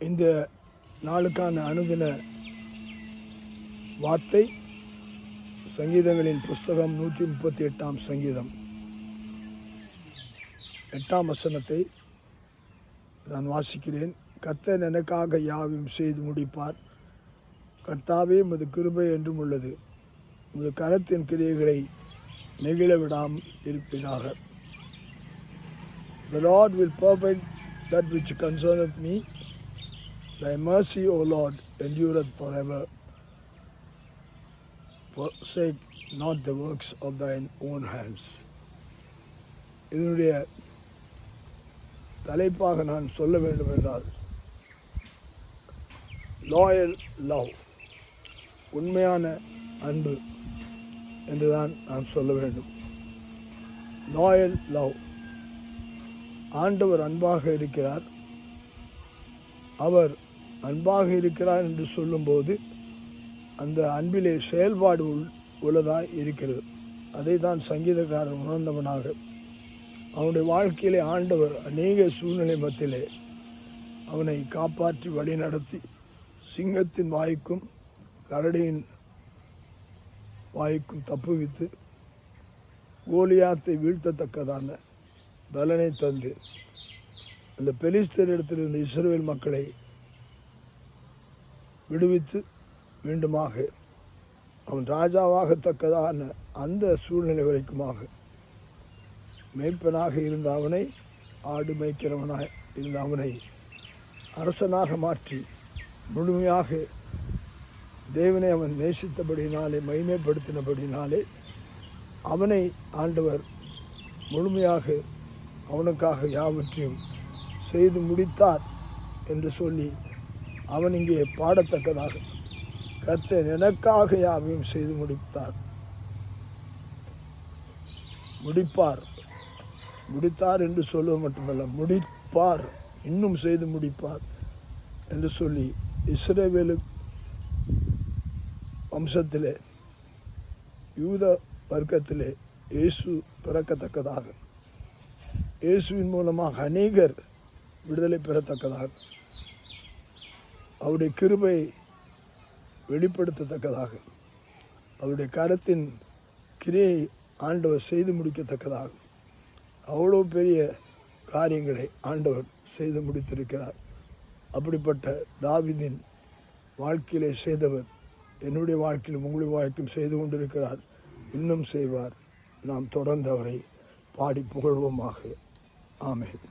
இந்த நாளுக்கான அனுதின வார்த்தை சங்கீதங்களின் புஸ்தகம் 138 சங்கீதம் 8 வசனத்தை நான் வாசிக்கிறேன். கர்த்தர் எனக்காக யாவையும் செய்து முடிப்பார். கர்த்தாவே உமது கிருபை என்றும் உள்ளது. உமது கரத்தின் கிரியைகளை நெகிழ விடாமல் இருப்பீராக. The Lord will perfect that which concerneth me. Thy mercy, O Lord, endureth forever. Forsake not the works of thine own hands. இதனுடைய தலைப்பாக நான் சொல்ல வேண்டும் என்றால், லாயல் லவ், உண்மையான அன்பு என்றுதான் நான் சொல்ல வேண்டும். Loyal love. ஆண்டவர் அன்பாக இருக்கிறார். அவர் அன்பாக இருக்கிறார் என்று சொல்லும்போது அந்த அன்பிலே செயல்பாடு உள்ளதாய் இருக்கிறது. அதை தான் சங்கீதக்காரன் உணர்ந்தவனாக அவனுடைய வாழ்க்கையிலே ஆண்டவர் அநேக சூழ்நிலை மத்தியிலே அவனை காப்பாற்றி வழி நடத்தி சிங்கத்தின் வாய்க்கும் கரடியின் வாய்க்கும் தப்புவித்து கோலியாத்தை வீழ்த்தத்தக்கதான பலனை தந்து அந்த பெலிஸ்தரிடத்தில் இருந்த இஸ்ரவேல் மக்களை விடுவித்து மீண்டுமாக அவன் ராஜாவாகத்தக்கதான அந்த சூழ்நிலை வரைக்குமாக மேய்ப்பனாக இருந்த அவனை, ஆடு மேய்க்கிறவனாக இருந்த அவனை அரசனாக மாற்றி முழுமையாக தேவனை அவன் நேசித்தபடினாலே, மகிமைப்படுத்தினபடினாலே அவனை ஆண்டவர் முழுமையாக அவனுக்காக யாவற்றையும் செய்து முடித்தார் என்று சொல்லி அவன் இங்கே பாடத்தக்கதாக கர்த்தர் எனக்காக யாவையும் செய்து முடித்தார் என்று சொல்வது மட்டுமல்ல, முடிப்பார், இன்னும் செய்து முடிப்பார் என்று சொல்லி இஸ்ரவேலு வம்சத்திலே, யூத வர்க்கத்திலே இயேசு பிறக்கத்தக்கதாக, இயேசுவின் மூலமாக அநேகர் விடுதலை பெறத்தக்கதாக, அவருடைய கிருபை வெளிப்படுத்தத்தக்கதாக, அவருடைய கரத்தின் கிரியை ஆண்டவர் செய்து முடிக்கத்தக்கதாக அவ்வளோ பெரிய காரியங்களை ஆண்டவர் செய்து முடித்திருக்கிறார். அப்படிப்பட்ட தாவீதின் வாழ்க்கையிலே செய்தவர் என்னுடைய வாழ்க்கையிலும் உங்களுடைய வாழ்க்கையும் செய்து கொண்டிருக்கிறார், இன்னும் செய்வார். நாம் தொடர்ந்து அவரை பாடி புகழ்வோமாக. ஆமென்.